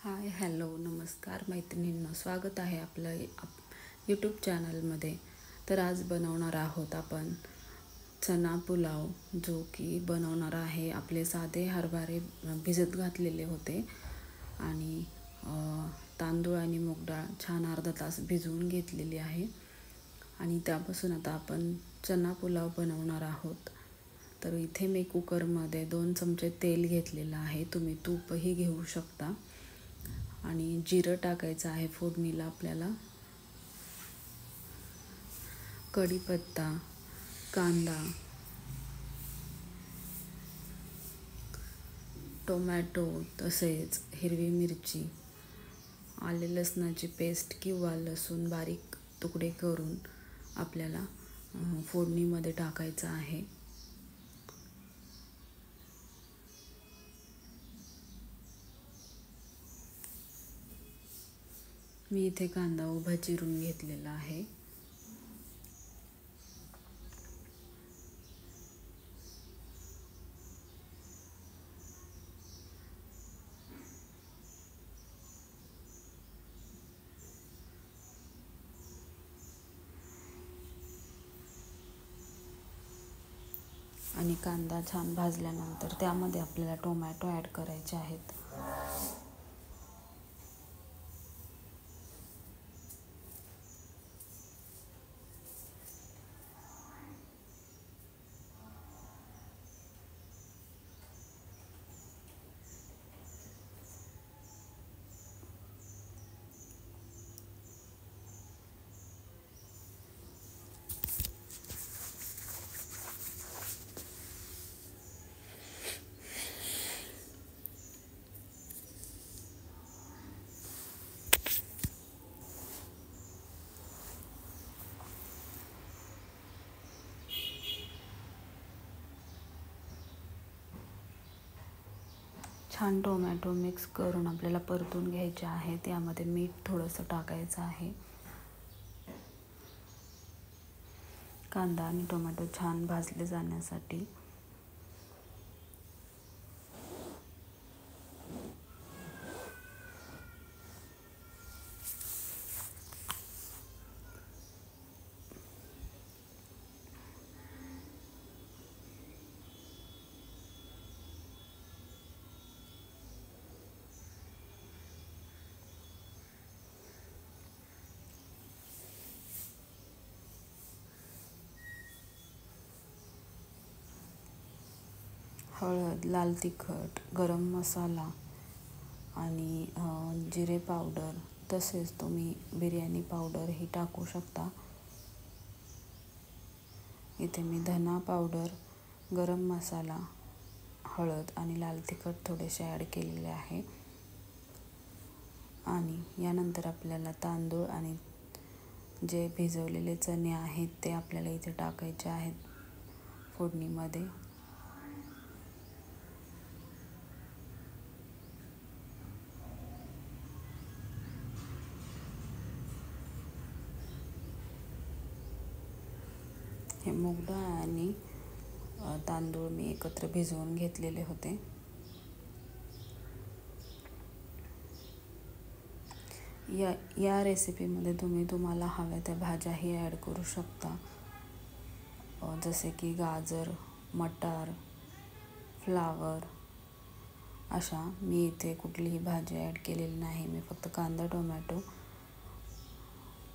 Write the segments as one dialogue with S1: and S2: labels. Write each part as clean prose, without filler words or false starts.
S1: Hi hello नमस्कार मैत्रिणींनो, स्वागत आहे आपलं यूट्यूब चॅनलमध्ये. तर आज बनवणार आहोत आपण चना पुलाव, जो की बनवणार आहे. आपले साधे हरभरे भिजत घातलेले होते आणि तांदूळ आणि मूग डाळ छान अर्धा तास भिजवून घेतलेली आहे आणि त्यापासून आता आपण चना पुलाव बनवणार आहोत. तर इथे मी कुकरमध्ये 2 चमचे तेल घेतलेलं आहे. तुम्ही तूपही घेऊ शकता आणि जिरं टाकायचं आहे फोडणीला आपल्याला. कढीपत्ता, कांदा, टोमॅटो, तसेच हिरवी मिरची, आले लसणाची पेस्ट किंवा लसूण बारीक तुकडे करून आपल्याला फोडणीमध्ये टाकायचं आहे. मी इथे कांदा उभा चिरून घेतलेला आहे. आणि कांदा छान भाजल्यानंतर त्यामध्ये आपल्याला टोमॅटो ॲड करायचे आहेत. छान टोमॅटो मिक्स करून आपल्याला परतून घ्यायचे आहे. त्यामध्ये मीठ थोडंसं टाकायचं आहे. कांदा आणि टोमॅटो छान भाजले जाण्यासाठी. हळद, लाल तिखट, गरम मसाला आणि जिरे पावडर, तसेच तुम्ही बिर्याणी पावडरही टाकू शकता. इथे मी धना पावडर, गरम मसाला, हळद आणि लाल तिखट थोडेसे ॲड केलेले आहे. आणि यानंतर आपल्याला तांदूळ आणि जे भिजवलेले चणे आहेत ते आपल्याला इथे टाकायचे आहेत फोडणीमध्ये. हे मूग डाळ आणि तांदूळ मी एकत्र भिजवून घेतलेले होते. या रेसिपीमध्ये तुम्हाला हव्या त्या भाज्याही ॲड करू शकता, जसे की गाजर, मटार, फ्लावर अशा. मी इथे कुठलीही भाजी ॲड केलेली नाही. मी फक्त कांदा टोमॅटो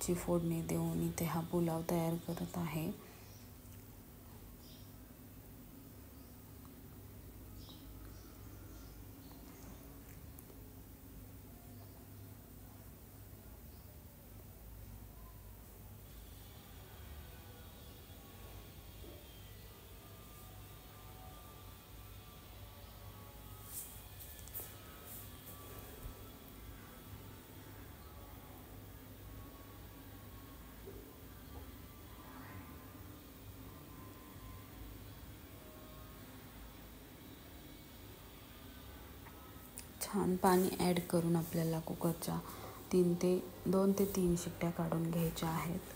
S1: ची फोडणी देऊन इथे हा पुलाव तयार करत आहे. छान पाणी ॲड करून आपल्याला कुकरच्या 2 ते 3 शिट्ट्या काढून घ्यायच्या आहेत.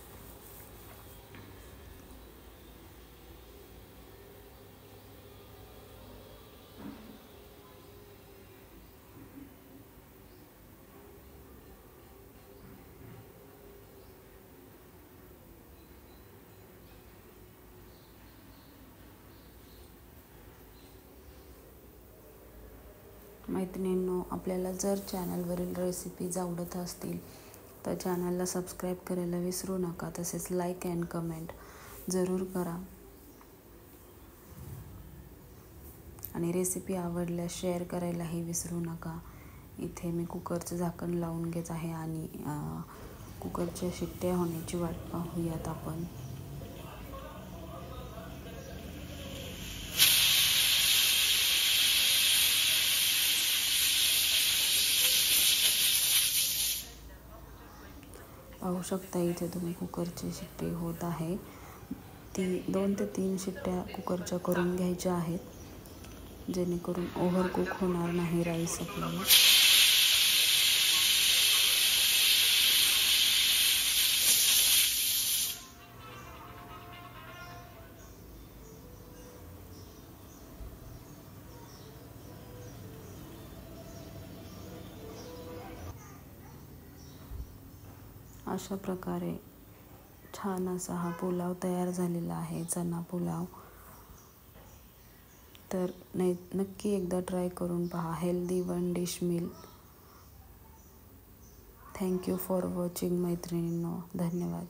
S1: मैत्रिणींनो, आपल्याला जर चॅनलवरील रेसिपीज आवडत असतील तर चॅनलला सबस्क्राईब करायला विसरू नका. तसेच लाईक अँड कमेंट जरूर करा आणि रेसिपी आवडल्यास शेअर करायलाही विसरू नका. इथे मी कुकरचं झाकण लावून घेत आहे आणि कुकरच्या शिट्ट्या होण्याची वाट पाहूयात आपण. पाहू शकता इथे तुम्ही कुकरची शिट्टी होत आहे. 2 ते 3 शिट्ट्या कुकरच्या करून घ्यायच्या आहेत, जेणेकरून ओव्हर कुक होणार नाही राईस आपल्याला. अशा प्रकारे छान असा हा पुलाव तयार झालेला आहे, चना पुलाव. तर नक्की एकदा ट्राय करून पहा. Healthy one dish meal. Thank you for watching मैत्रिणींनो. धन्यवाद.